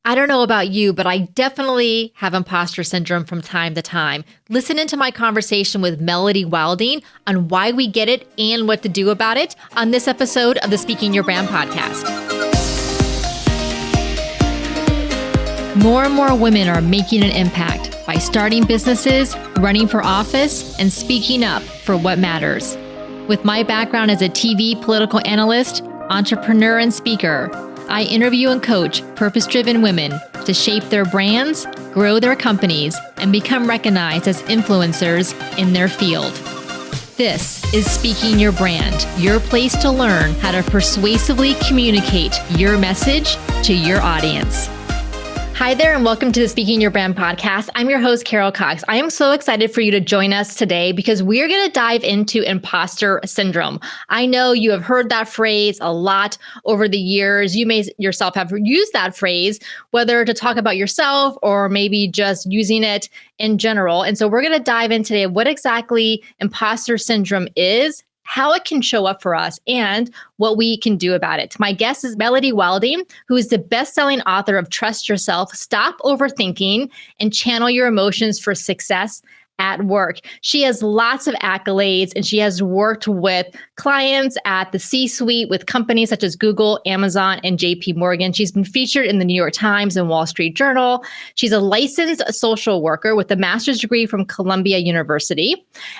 I don't know about you, but I definitely have imposter syndrome from time to time. Listen into my conversation with Melody Wilding on why we get it and what to do about it on this episode of the Speaking Your Brand podcast. More and more women are making an impact by starting businesses, running for office, and speaking up for what matters. With my background as a TV political analyst, entrepreneur, and speaker, I interview and coach purpose-driven women to shape their brands, grow their companies, and become recognized as influencers in their field. This is Speaking Your Brand, your place to learn how to persuasively communicate your message to your audience. Hi there, and welcome to the Speaking Your Brand podcast. I'm your host, Carol Cox. I am so excited for you to join us today because we're going to dive into imposter syndrome. I know you have heard that phrase a lot over the years. You may yourself have used that phrase, whether to talk about yourself or maybe just using it in general. And so we're going to dive in today what exactly imposter syndrome is, how it can show up for us, and what we can do about it. My guest is Melody Wilding, who is the best-selling author of Trust Yourself, Stop Overthinking, and Channel Your Emotions for Success at Work. She has lots of accolades, and she has worked with clients at the C-suite with companies such as Google, Amazon, and JP Morgan. She's been featured in the New York Times and Wall Street Journal. She's a licensed social worker with a master's degree from Columbia University.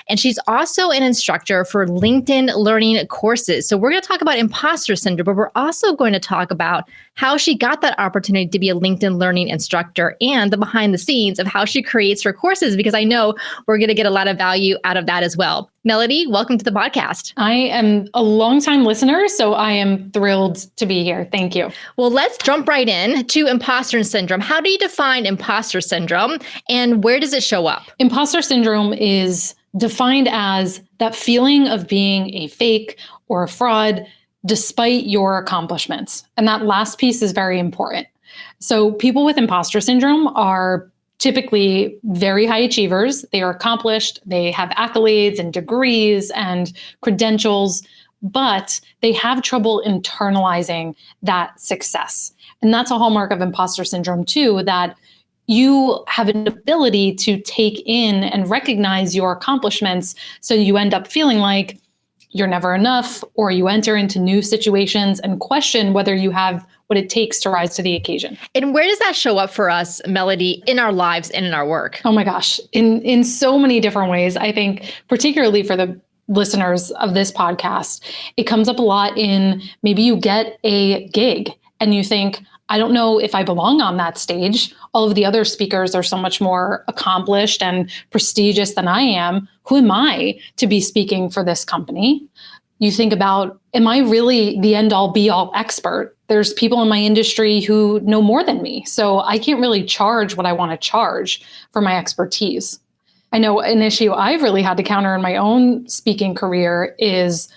And she's also an instructor for LinkedIn learning courses. So we're going to talk about imposter syndrome, but we're also going to talk about how she got that opportunity to be a LinkedIn learning instructor and the behind the scenes of how she creates her courses, because I know we're going to get a lot of value out of that as well. Melody, welcome to the podcast. I am a longtime listener, so I am thrilled to be here. Thank you. Well, let's jump right in to imposter syndrome. How do you define imposter syndrome and where does it show up? Imposter syndrome is defined as that feeling of being a fake or a fraud despite your accomplishments. And that last piece is very important. So people with imposter syndrome are typically very high achievers. They are accomplished. They have accolades and degrees and credentials, but they have trouble internalizing that success. And that's a hallmark of imposter syndrome too, that you have an ability to take in and recognize your accomplishments. So you end up feeling like you're never enough, or you enter into new situations and question whether you have what it takes to rise to the occasion. And where does that show up for us, Melody, in our lives and in our work? Oh my gosh, in so many different ways. I think particularly for the listeners of this podcast, it comes up a lot in maybe you get a gig and you think, I don't know if I belong on that stage. All of the other speakers are so much more accomplished and prestigious than I am. Who am I to be speaking for this company? You think about, am I really the end all be all expert? There's people in my industry who know more than me. So I can't really charge what I want to charge for my expertise. I know an issue I've really had to counter in my own speaking career is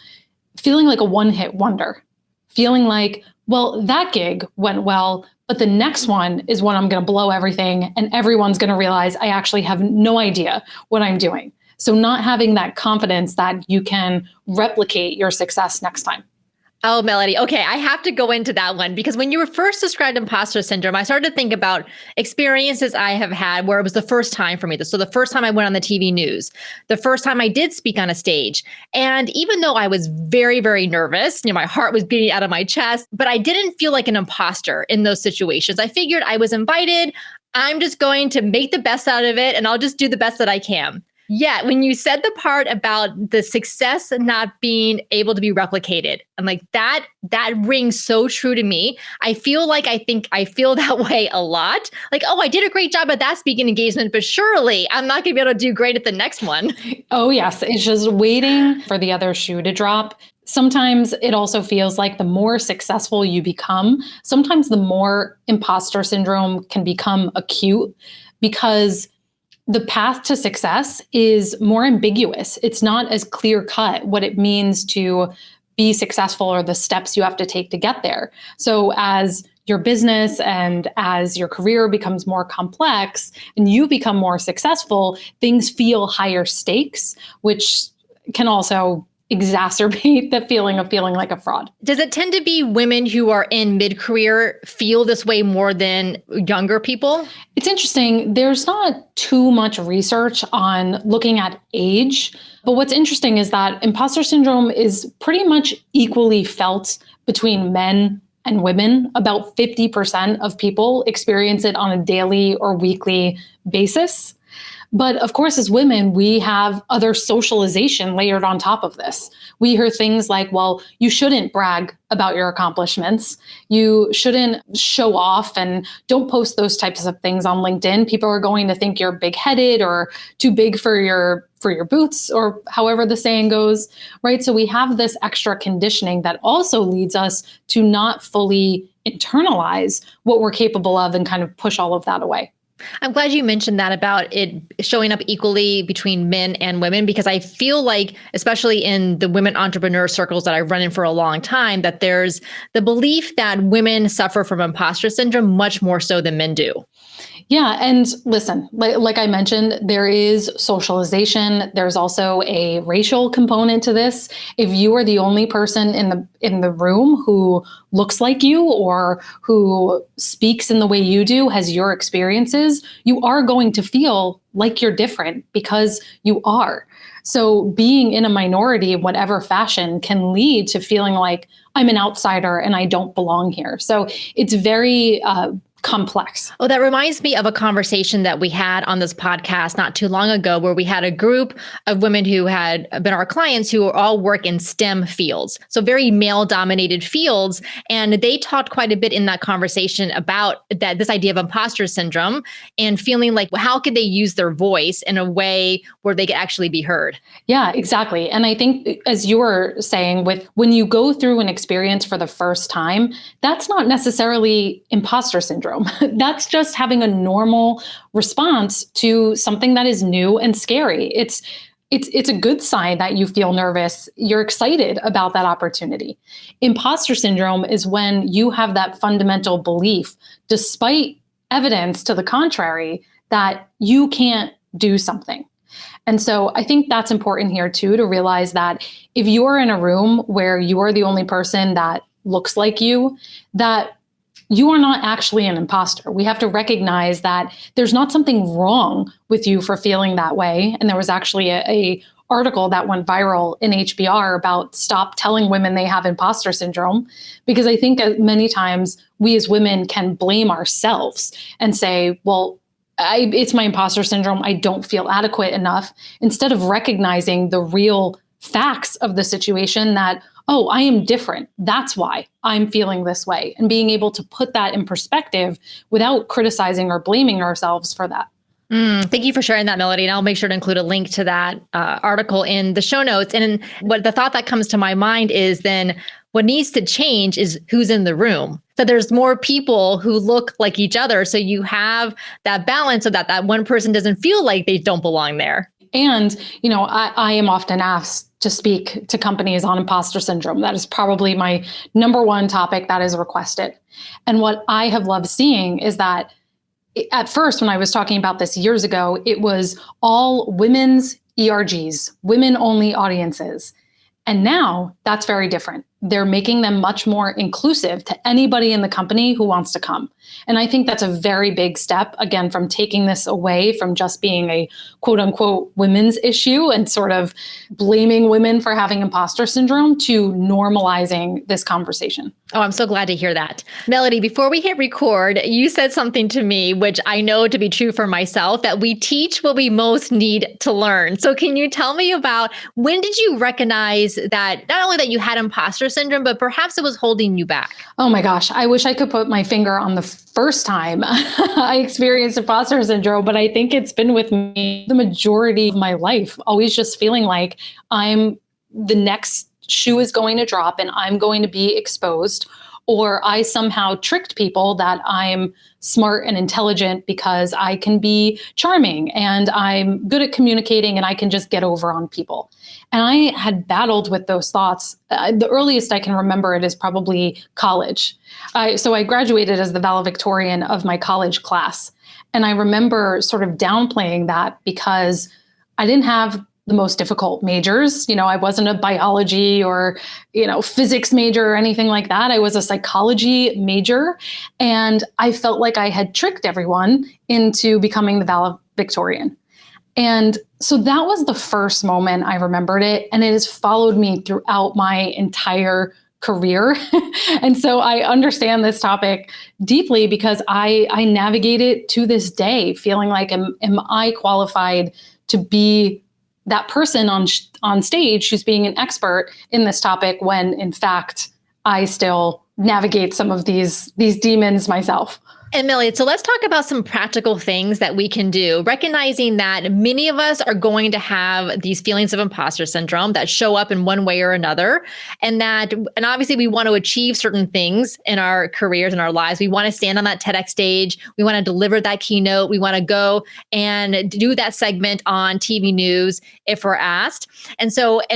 feeling like a one-hit wonder, feeling like, well, that gig went well, but the next one is when I'm going to blow everything and everyone's going to realize I actually have no idea what I'm doing. So not having that confidence that you can replicate your success next time. Oh, Melody. Okay, I have to go into that one because when you were first described imposter syndrome, I started to think about experiences I have had where it was the first time for me. So the first time I went on the TV news, the first time I did speak on a stage. And even though I was very, very nervous, my heart was beating out of my chest, but I didn't feel like an imposter in those situations. I figured I was invited. I'm just going to make the best out of it and I'll just do the best that I can. Yeah, when you said the part about the success not being able to be replicated, I'm like, that rings so true to me. I feel that way a lot. Like, oh, I did a great job at that speaking engagement, but surely I'm not going to be able to do great at the next one. Oh, yes. It's just waiting for the other shoe to drop. Sometimes it also feels like the more successful you become, sometimes the more imposter syndrome can become acute because the path to success is more ambiguous. It's not as clear cut what it means to be successful or the steps you have to take to get there. So as your business and as your career becomes more complex and you become more successful, things feel higher stakes, which can also exacerbate the feeling of feeling like a fraud. Does it tend to be women who are in mid-career feel this way more than younger people? It's interesting. There's not too much research on looking at age, but what's interesting is that imposter syndrome is pretty much equally felt between men and women. About 50% of people experience it on a daily or weekly basis. But of course, as women, we have other socialization layered on top of this. We hear things like, well, you shouldn't brag about your accomplishments. You shouldn't show off and don't post those types of things on LinkedIn. People are going to think you're big-headed or too big for your boots, or however the saying goes, right? So we have this extra conditioning that also leads us to not fully internalize what we're capable of and kind of push all of that away. I'm glad you mentioned that about it showing up equally between men and women, because I feel like, especially in the women entrepreneur circles that I've run in for a long time, that there's the belief that women suffer from imposter syndrome much more so than men do. Yeah. And listen, like I mentioned, there is socialization. There's also a racial component to this. If you are the only person in the room who looks like you or who speaks in the way you do, has your experiences, you are going to feel like you're different because you are. So being in a minority in whatever fashion can lead to feeling like I'm an outsider and I don't belong here. So it's very complex. Oh, that reminds me of a conversation that we had on this podcast not too long ago, where we had a group of women who had been our clients who all work in STEM fields. So very male dominated fields. And they talked quite a bit in that conversation about this idea of imposter syndrome and feeling like, well, how could they use their voice in a way where they could actually be heard? Yeah, exactly. And I think, as you were saying, when you go through an experience for the first time, that's not necessarily imposter syndrome. That's just having a normal response to something that is new and scary. It's a good sign that you feel nervous. You're excited about that opportunity. Imposter syndrome is when you have that fundamental belief, despite evidence to the contrary, that you can't do something. And so I think that's important here too, to realize that if you're in a room where you are the only person that looks like you, that you are not actually an imposter. We have to recognize that there's not something wrong with you for feeling that way. And there was actually a article that went viral in HBR about stop telling women they have imposter syndrome, because I think many times we as women can blame ourselves and say, well, it's my imposter syndrome. I don't feel adequate enough, instead of recognizing the real facts of the situation, that, oh, I am different. That's why I'm feeling this way. And being able to put that in perspective without criticizing or blaming ourselves for that. Thank you for sharing that, Melody. And I'll make sure to include a link to that article in the show notes. And what the thought that comes to my mind is then what needs to change is who's in the room. So there's more people who look like each other. So you have that balance so that one person doesn't feel like they don't belong there. And, I am often asked to speak to companies on imposter syndrome. That is probably my number one topic that is requested. And what I have loved seeing is that at first, when I was talking about this years ago, it was all women's ERGs, women only audiences. And now that's very different. They're making them much more inclusive to anybody in the company who wants to come. And I think that's a very big step, again, from taking this away from just being a quote unquote women's issue and sort of blaming women for having imposter syndrome to normalizing this conversation. Oh, I'm so glad to hear that. Melody, before we hit record, you said something to me, which I know to be true for myself, that we teach what we most need to learn. So can you tell me about, when did you recognize that not only that you had imposter syndrome, but perhaps it was holding you back? Oh my gosh, I wish I could put my finger on the first time I experienced imposter syndrome, but I think it's been with me the majority of my life, always just feeling like the next shoe is going to drop and I'm going to be exposed, or I somehow tricked people that I'm smart and intelligent because I can be charming and I'm good at communicating and I can just get over on people. And I had battled with those thoughts. The earliest I can remember it is probably college. So I graduated as the valedictorian of my college class. And I remember sort of downplaying that because I didn't have the most difficult majors. I wasn't a biology or, physics major or anything like that. I was a psychology major. And I felt like I had tricked everyone into becoming the valedictorian. And so that was the first moment I remembered it. And it has followed me throughout my entire career. And so I understand this topic deeply because I navigate it to this day, feeling like, am I qualified to be that person on stage who's being an expert in this topic when in fact I still navigate some of these demons myself. And Millie, so let's talk about some practical things that we can do, recognizing that many of us are going to have these feelings of imposter syndrome that show up in one way or another. And obviously we want to achieve certain things in our careers and our lives. We want to stand on that TEDx stage. We want to deliver that keynote. We want to go and do that segment on TV news if we're asked. And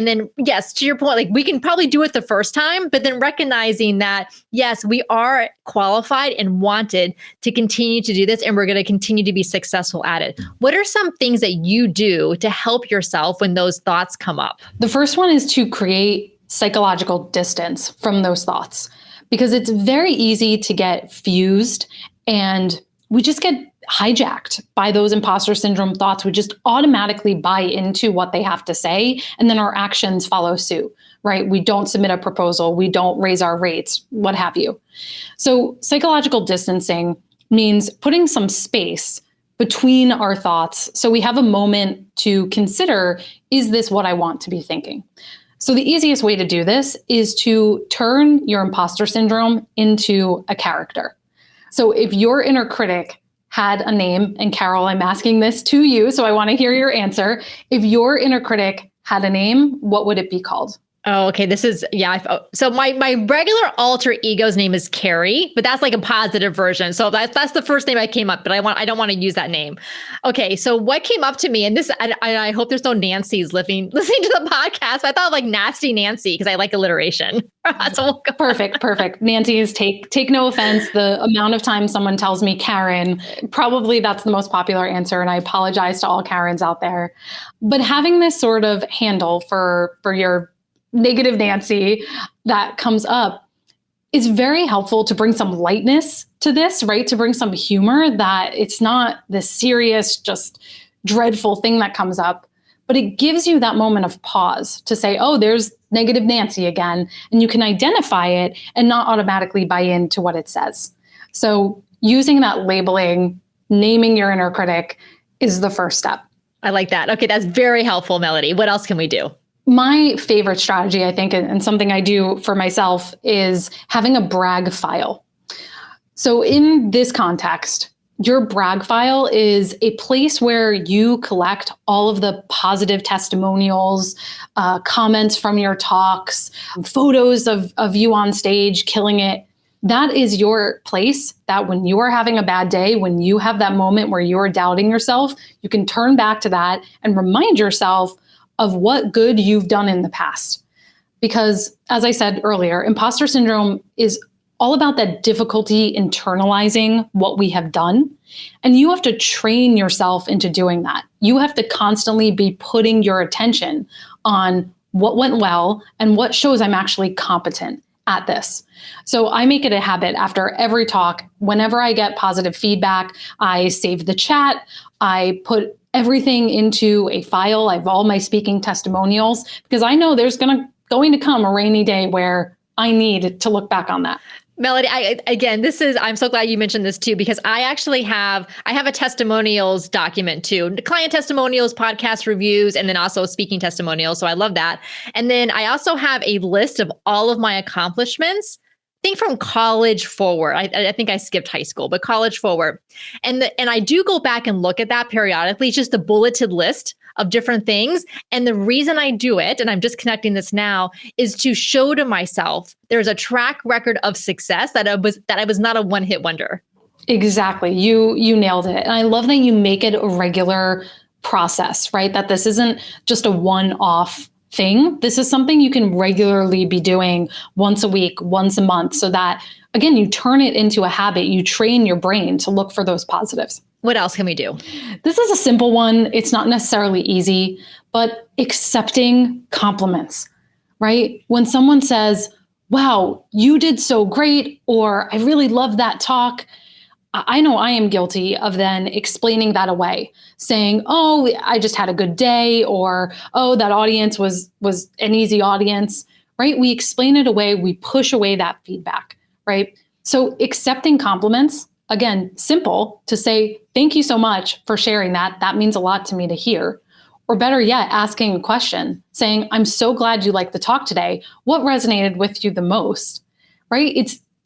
then, yes, to your point, like we can probably do it the first time, but then recognizing that, yes, we are qualified and wanted to continue to do this, and we're going to continue to be successful at it. What are some things that you do to help yourself when those thoughts come up? The first one is to create psychological distance from those thoughts, because it's very easy to get fused and we just get hijacked by those imposter syndrome thoughts. We just automatically buy into what they have to say, and then our actions follow suit, right? We don't submit a proposal, we don't raise our rates, what have you. So psychological distancing means putting some space between our thoughts so we have a moment to consider, is this what I want to be thinking? So the easiest way to do this is to turn your imposter syndrome into a character. So if your inner critic had a name, and Carol, I'm asking this to you, so I want to hear your answer. If your inner critic had a name, what would it be called? Oh, okay. So my regular alter ego's name is Carrie, but that's like a positive version. So that's the first name I came up, but I don't want to use that name. Okay. So what came up to me, and this, I hope there's no Nancy's listening to the podcast. But I thought like Nasty Nancy because I like alliteration. So we'll go. Perfect. Nancy's take no offense. The amount of times someone tells me Karen, probably that's the most popular answer. And I apologize to all Karens out there. But having this sort of handle for your negative Nancy that comes up is very helpful to bring some lightness to this, right? To bring some humor, that it's not this serious, just dreadful thing that comes up, but it gives you that moment of pause to say, oh, there's negative Nancy again. And you can identify it and not automatically buy into what it says. So using that labeling, naming your inner critic is the first step. I like that. Okay. That's very helpful, Melody. What else can we do? My favorite strategy, I think, and something I do for myself, is having a brag file. So in this context, your brag file is a place where you collect all of the positive testimonials, comments from your talks, photos of you on stage killing it. That is your place that when you are having a bad day, when you have that moment where you're doubting yourself, you can turn back to that and remind yourself of what good you've done in the past. Because as I said earlier, imposter syndrome is all about that difficulty internalizing what we have done. And you have to train yourself into doing that. You have to constantly be putting your attention on what went well and what shows I'm actually competent at this. So I make it a habit after every talk, whenever I get positive feedback, I save the chat, I put everything into a file. I have all my speaking testimonials because I know there's going to come a rainy day where I need to look back on that. Melody, I'm so glad you mentioned this too, because I actually have a testimonials document too, client testimonials, podcast reviews, and then also speaking testimonials. So I love that. And then I also have a list of all of my accomplishments. Think from college forward. I think I skipped high school, but college forward. And I do go back and look at that periodically. It's just a bulleted list of different things. And the reason I do it, and I'm just connecting this now, is to show to myself there's a track record of success that I was not a one-hit wonder. Exactly. You nailed it. And I love that you make it a regular process, right? That this isn't just a one-off thing. This is something you can regularly be doing once a week, once a month, so that, again, you turn it into a habit. You train your brain to look for those positives. What else can we do? This is a simple one. It's not necessarily easy, but accepting compliments, right? When someone says, wow, you did so great, or I really love that talk, I know I am guilty of then explaining that away, saying, oh, I just had a good day, or, oh, that audience was an easy audience, right? We explain it away, we push away that feedback, right? So accepting compliments, again, simple to say, thank you so much for sharing that. That means a lot to me to hear. Or better yet, asking a question, saying, I'm so glad you liked the talk today. What resonated with you the most, right?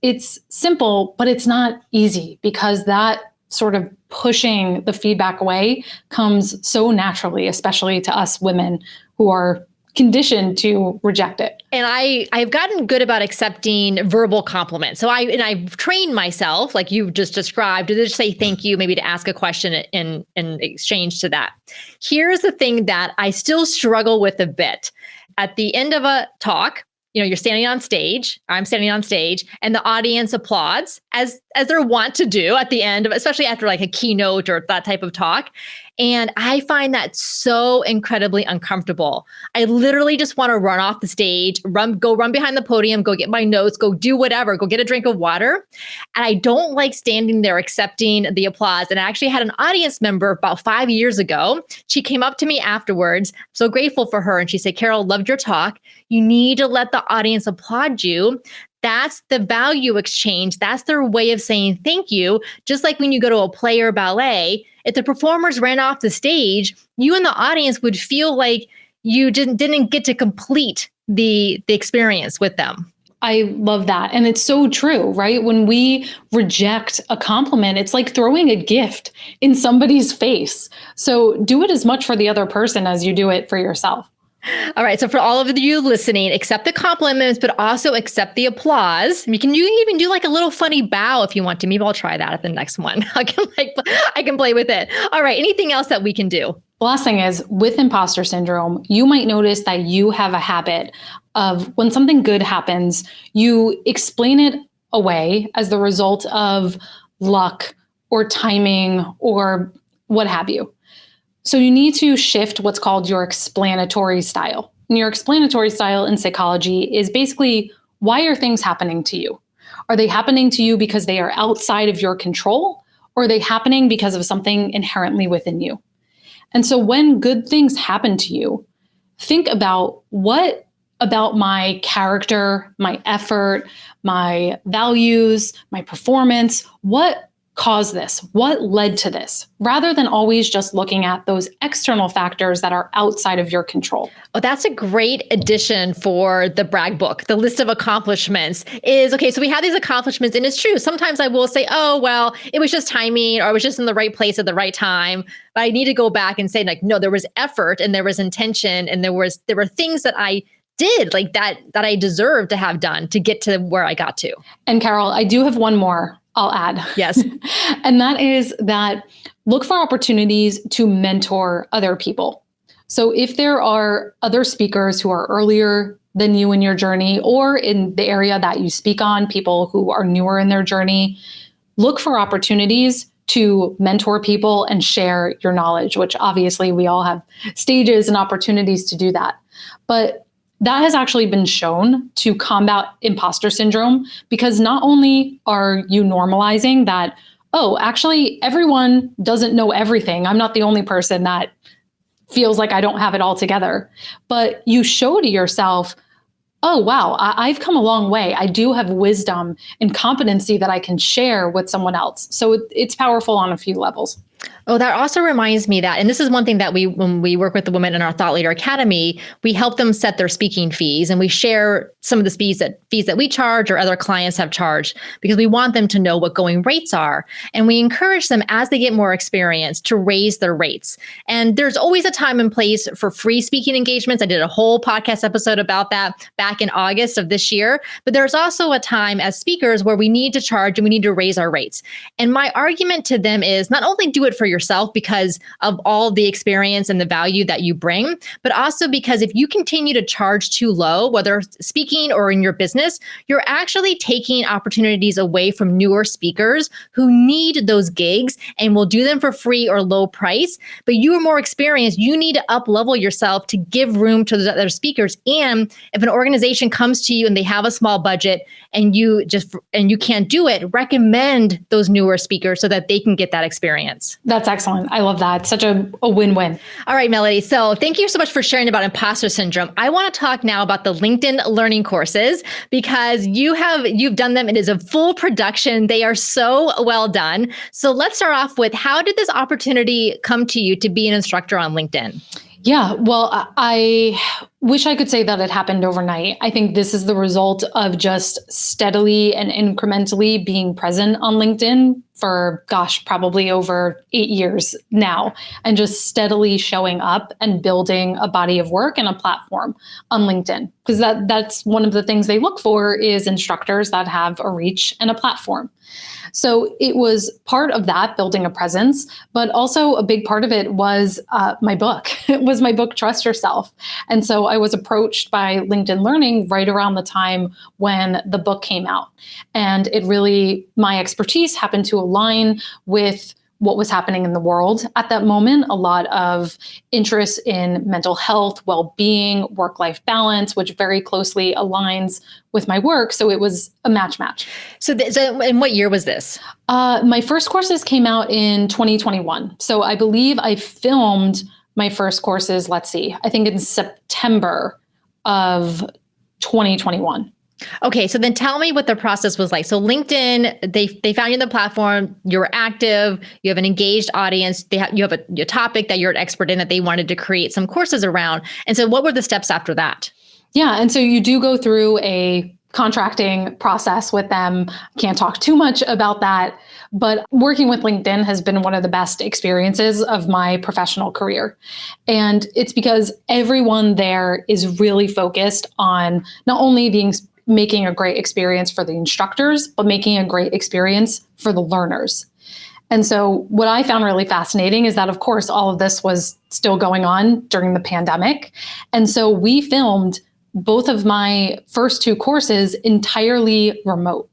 It's simple, but it's not easy because that sort of pushing the feedback away comes so naturally, especially to us women who are conditioned to reject it. And I've gotten good about accepting verbal compliments. So I've trained myself, like you just described, to just say thank you, maybe to ask a question in exchange to that. Here's the thing that I still struggle with a bit. At the end of a talk, you're standing on stage, I'm standing on stage, and the audience applauds as they're wont to do at the end of, especially after like a keynote or that type of talk. And I find that so incredibly uncomfortable. I literally just want to run off the stage, go run behind the podium, go get my notes, go do whatever, go get a drink of water. And I don't like standing there accepting the applause. And I actually had an audience member about 5 years ago. She came up to me afterwards, so grateful for her. And she said, Carol, loved your talk. You need to let the audience applaud you. That's the value exchange. That's their way of saying thank you. Just like when you go to a play or ballet, if the performers ran off the stage, you and the audience would feel like you didn't get to complete the experience with them. I love that. And it's so true, right? When we reject a compliment, it's like throwing a gift in somebody's face. So do it as much for the other person as you do it for yourself. All right. So for all of you listening, accept the compliments, but also accept the applause. You can even do like a little funny bow if you want to. Maybe I'll try that at the next one. I can play with it. All right. Anything else that we can do? The last thing is, with imposter syndrome, you might notice that you have a habit of when something good happens, you explain it away as the result of luck or timing or what have you. So you need to shift what's called your explanatory style. And your explanatory style in psychology is basically, why are things happening to you? Are they happening to you because they are outside of your control? Or are they happening because of something inherently within you? And so when good things happen to you, think about, what about my character, my effort, my values, my performance, what caused this? What led to this? Rather than always just looking at those external factors that are outside of your control. Oh, that's a great addition for the brag book. The list of accomplishments is, okay, so we have these accomplishments, and it's true. Sometimes I will say, oh, well, it was just timing, or I was just in the right place at the right time. But I need to go back and say, like, no, there was effort and there was intention, and there were things that I did like that I deserved to have done to get to where I got to. And Carol, I do have one more I'll add. Yes. And that is that look for opportunities to mentor other people. So if there are other speakers who are earlier than you in your journey, or in the area that you speak on, people who are newer in their journey, look for opportunities to mentor people and share your knowledge, which obviously we all have stages and opportunities to do that. But that has actually been shown to combat imposter syndrome, because not only are you normalizing that, oh, actually everyone doesn't know everything. I'm not the only person that feels like I don't have it all together. But you show to yourself, oh, wow, I've come a long way. I do have wisdom and competency that I can share with someone else. So it's powerful on a few levels. Oh, that also reminds me that, and this is one thing that when we work with the women in our Thought Leader Academy, we help them set their speaking fees, and we share some of the fees that we charge or other clients have charged, because we want them to know what going rates are. And we encourage them, as they get more experience, to raise their rates. And there's always a time and place for free speaking engagements. I did a whole podcast episode about that back in August of this year. But there's also a time as speakers where we need to charge and we need to raise our rates. And my argument to them is, not only do it it for yourself because of all the experience and the value that you bring, but also because if you continue to charge too low, whether speaking or in your business, you're actually taking opportunities away from newer speakers who need those gigs and will do them for free or low price. But you are more experienced. You need to up level yourself to give room to the other speakers. And if an organization comes to you and they have a small budget and you can't do it, recommend those newer speakers so that they can get that experience. That's excellent. I love that. Such a win-win. All right, Melody. So thank you so much for sharing about imposter syndrome. I want to talk now about the LinkedIn learning courses because you've done them. It is a full production. They are so well done. So let's start off with, how did this opportunity come to you to be an instructor on LinkedIn? Yeah, well, I wish I could say that it happened overnight. I think this is the result of just steadily and incrementally being present on LinkedIn for, probably over 8 years now, and just steadily showing up and building a body of work and a platform on LinkedIn. Because that's one of the things they look for is instructors that have a reach and a platform. So it was part of that, building a presence, but also a big part of it was my book. It was my book, Trust Yourself. And so I was approached by LinkedIn Learning right around the time when the book came out. And my expertise happened to align with what was happening in the world at that moment. A lot of interest in mental health, well-being, work-life balance, which very closely aligns with my work. So it was a match. So in what year was this? My first courses came out in 2021. So I believe I filmed my first courses, I think in September of 2021. Okay, so then tell me what the process was like. So LinkedIn, they found you on the platform, you're active, you have an engaged audience, you have a topic that you're an expert in that they wanted to create some courses around. And so what were the steps after that? Yeah, and so you do go through a contracting process with them. Can't talk too much about that, but working with LinkedIn has been one of the best experiences of my professional career. And it's because everyone there is really focused on not only making a great experience for the instructors, but making a great experience for the learners. And so what I found really fascinating is that, of course, all of this was still going on during the pandemic. And so we filmed both of my first two courses entirely remote.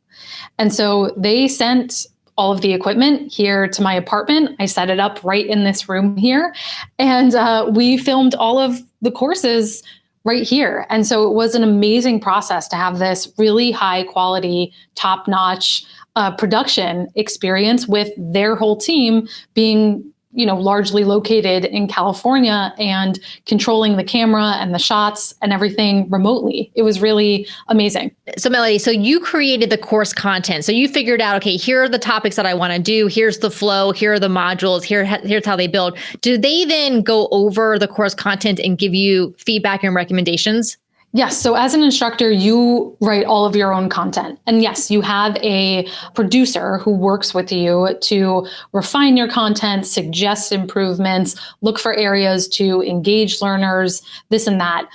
And so they sent all of the equipment here to my apartment. I set it up right in this room here. And we filmed all of the courses right here. And so it was an amazing process to have this really high quality, top-notch production experience with their whole team being, largely located in California and controlling the camera and the shots and everything remotely. It was really amazing. So Melody, so you created the course content. So you figured out, okay, here are the topics that I want to do. Here's the flow. Here are the modules. Here's how they build. Do they then go over the course content and give you feedback and recommendations? Yes. So as an instructor, you write all of your own content. And yes, you have a producer who works with you to refine your content, suggest improvements, look for areas to engage learners, this and that.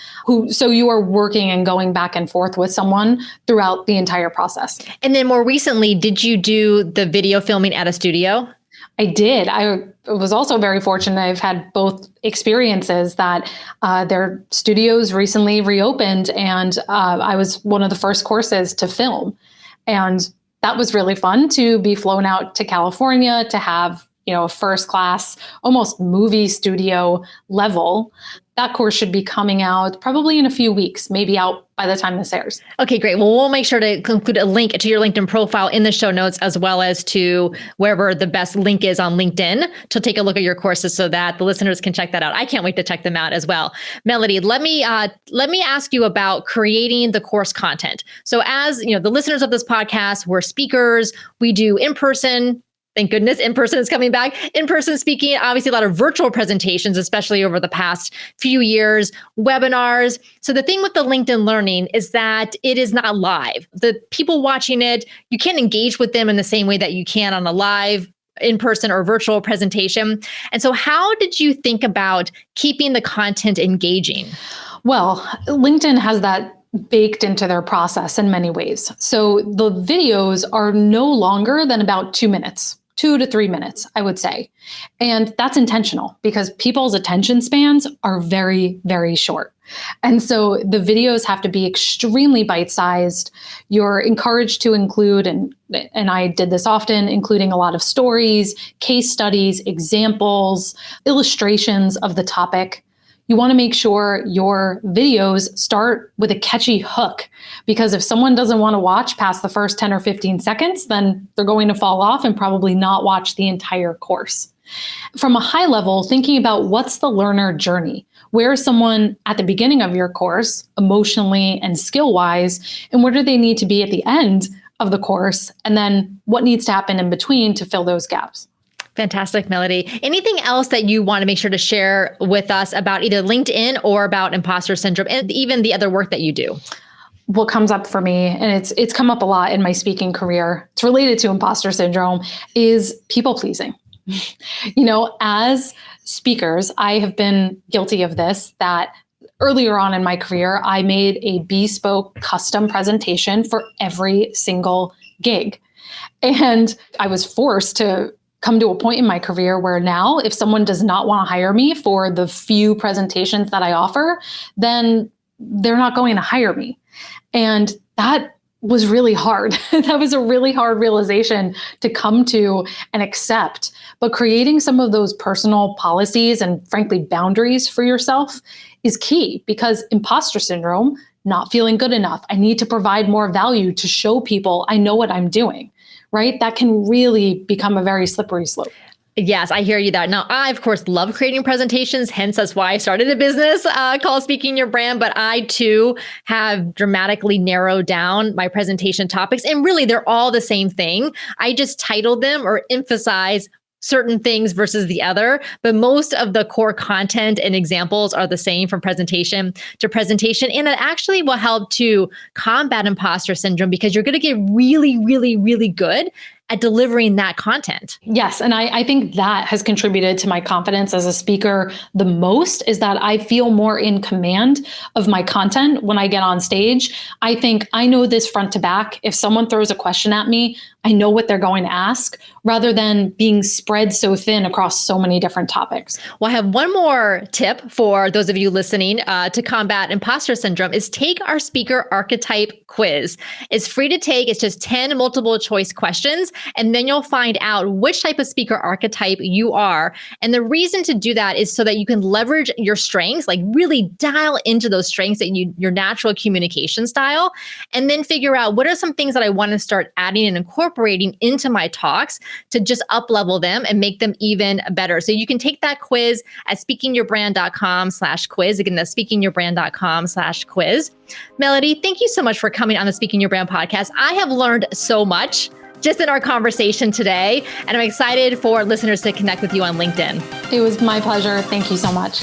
So you are working and going back and forth with someone throughout the entire process. And then more recently, did you do the video filming at a studio? I did. I was also very fortunate. I've had both experiences that their studios recently reopened, and I was one of the first courses to film. And that was really fun to be flown out to California to have, a first class, almost movie studio level. That course should be coming out probably in a few weeks, maybe out by the time this airs. Okay, great. Well, we'll make sure to include a link to your LinkedIn profile in the show notes, as well as to wherever the best link is on LinkedIn to take a look at your courses so that the listeners can check that out. I can't wait to check them out as well. Melody, let me ask you about creating the course content. So as the listeners of this podcast, we're speakers, we do in-person. Thank goodness in-person is coming back. In-person speaking, obviously a lot of virtual presentations, especially over the past few years, webinars. So the thing with the LinkedIn Learning is that it is not live. The people watching it, you can't engage with them in the same way that you can on a live in-person or virtual presentation. And so how did you think about keeping the content engaging? Well, LinkedIn has that baked into their process in many ways. So the videos are no longer than about 2 minutes. 2 to 3 minutes, I would say. And that's intentional because people's attention spans are very, very short. And so the videos have to be extremely bite-sized. You're encouraged to include, and I did this often, including a lot of stories, case studies, examples, illustrations of the topic. You want to make sure your videos start with a catchy hook, because if someone doesn't want to watch past the first 10 or 15 seconds, then they're going to fall off and probably not watch the entire course. From a high level, thinking about what's the learner journey? Where is someone at the beginning of your course, emotionally and skill-wise, and where do they need to be at the end of the course? And then what needs to happen in between to fill those gaps? Fantastic, Melody. Anything else that you want to make sure to share with us about either LinkedIn or about imposter syndrome and even the other work that you do? What comes up for me, and it's come up a lot in my speaking career, it's related to imposter syndrome, is people pleasing. As speakers, I have been guilty of this, that earlier on in my career, I made a bespoke custom presentation for every single gig. And I was forced to come to a point in my career where now, if someone does not want to hire me for the few presentations that I offer, then they're not going to hire me. And that was really hard. That was a really hard realization to come to and accept. But creating some of those personal policies and frankly boundaries for yourself is key, because imposter syndrome, not feeling good enough, I need to provide more value to show people I know what I'm doing, right? That can really become a very slippery slope. Yes, I hear you that. Now, I, of course, love creating presentations. Hence, that's why I started a business called Speaking Your Brand. But I, too, have dramatically narrowed down my presentation topics. And really, they're all the same thing. I just titled them or emphasize certain things versus the other, but most of the core content and examples are the same from presentation to presentation. And it actually will help to combat imposter syndrome, because you're going to get really, really, really good at delivering that content. Yes. And I think that has contributed to my confidence as a speaker the most, is that I feel more in command of my content when I get on stage. I think I know this front to back. If someone throws a question at me, I know what they're going to ask, rather than being spread so thin across so many different topics. Well, I have one more tip for those of you listening to combat imposter syndrome is take our speaker archetype quiz. It's free to take. It's just 10 multiple choice questions. And then you'll find out which type of speaker archetype you are. And the reason to do that is so that you can leverage your strengths, like really dial into those strengths that your natural communication style, and then figure out what are some things that I want to start adding and incorporating into my talks to just up level them and make them even better. So you can take that quiz at speakingyourbrand.com/quiz. Again, that's speakingyourbrand.com/quiz. Melody, thank you so much for coming on the Speaking Your Brand podcast. I have learned so much just in our conversation today, and I'm excited for listeners to connect with you on LinkedIn. It was my pleasure. Thank you so much.